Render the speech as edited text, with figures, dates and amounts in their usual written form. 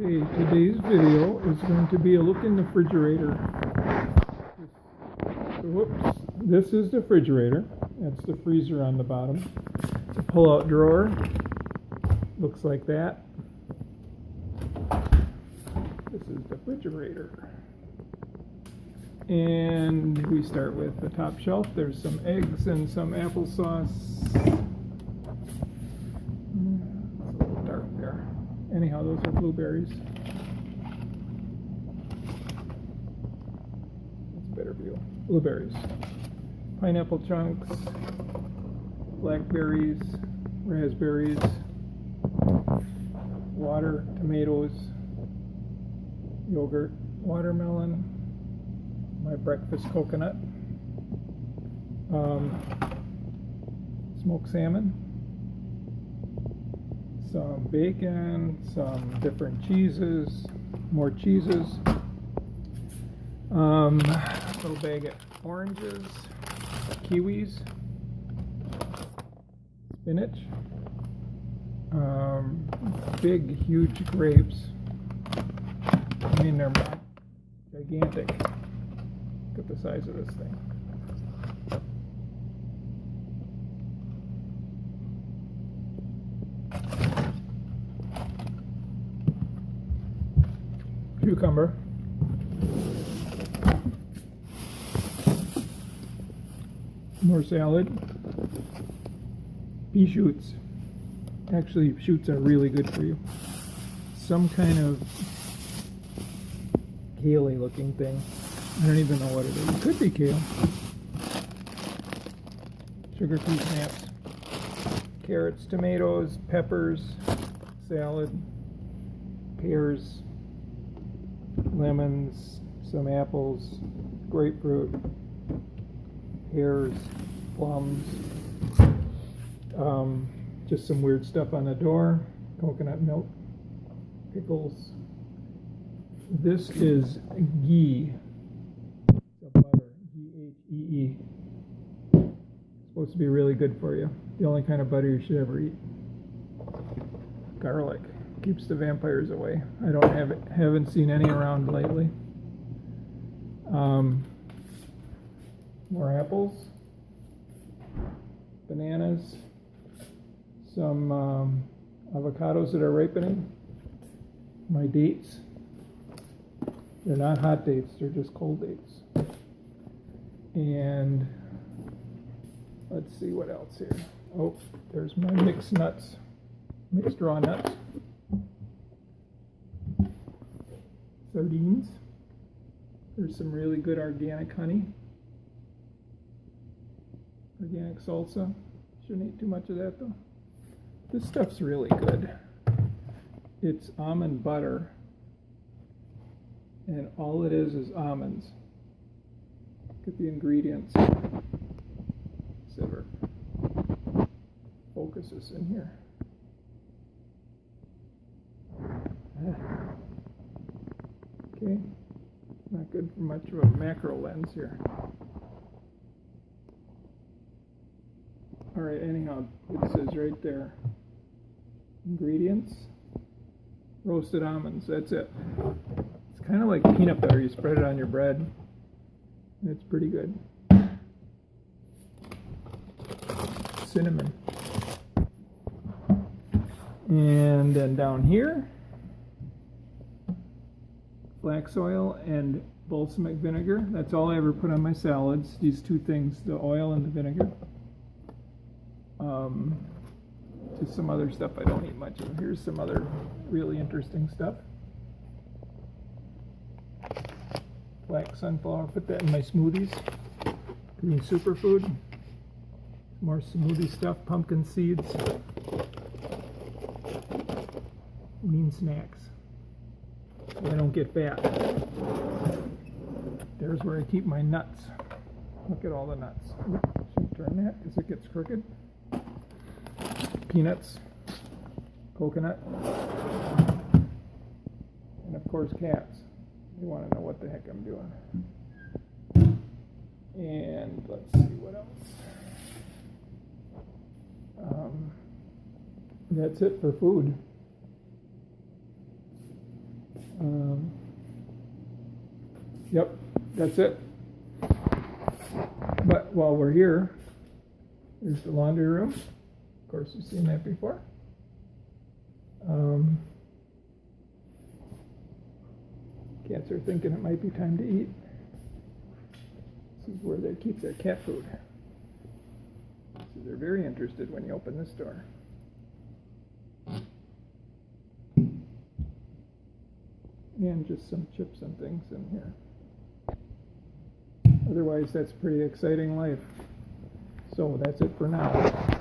Okay, today's video is going to be a look in the refrigerator. Whoops, this is the refrigerator. That's the freezer on the bottom. It's a pull-out drawer. Looks like that. This is the refrigerator. And we start with the top shelf. There's some eggs and some applesauce. It's a little dark there. Anyhow, those are blueberries. That's a better view. Blueberries. Pineapple chunks. Blackberries. Raspberries. Water. Tomatoes. Yogurt. Watermelon. My breakfast coconut. Smoked salmon. Some bacon, some different cheeses, more cheeses, a little bag of oranges, kiwis, spinach, big, huge grapes. I mean, they're gigantic. Look at the size of this thing. Cucumber, more salad, pea shoots. Actually, shoots are really good for you. Some kind of kale-y looking thing. I don't even know what it is. It could be kale. Sugar pea snaps, carrots, tomatoes, peppers, salad, pears, lemons, some apples, grapefruit, pears, plums, just some weird stuff on the door, coconut milk, pickles. This is ghee, the butter, Ghee. Supposed to be really good for you. The only kind of butter you should ever eat. Garlic. Keeps the vampires away. I haven't seen any around lately. More apples, bananas, some avocados that are ripening. My dates. They're not hot dates, they're just cold dates. And let's see what else here. Oh, there's my mixed nuts, mixed raw nuts. Sardines. There's some really good organic honey. Organic salsa. Shouldn't eat too much of that though. This stuff's really good. It's almond butter. And all it is almonds. Look at the ingredients. Silver. Focus this in here. Okay, not good for much of a macro lens here. Alright, anyhow, it says right there. Ingredients. Roasted almonds, that's it. It's kind of like peanut butter, you spread it on your bread. And it's pretty good. Cinnamon. And then down here, flax oil and balsamic vinegar. That's all I ever put on my salads. These two things, the oil and the vinegar. Just some other stuff I don't eat much of. Here's some other really interesting stuff. Black sunflower. Put that in my smoothies. Green superfood. More smoothie stuff. Pumpkin seeds. Lean snacks. So I don't get fat. There's where I keep my nuts. Look at all the nuts. Should turn that because it gets crooked. Peanuts, coconut, and of course cats. You want to know what the heck I'm doing. And let's see what else. That's it for food. Yep, that's it. But while we're here, there's the laundry room. Of course, you've seen that before. Cats are thinking it might be time to eat. This is where they keep their cat food. So they're very interested when you open this door. And just some chips and things in here. Otherwise, that's pretty exciting life. So that's it for now.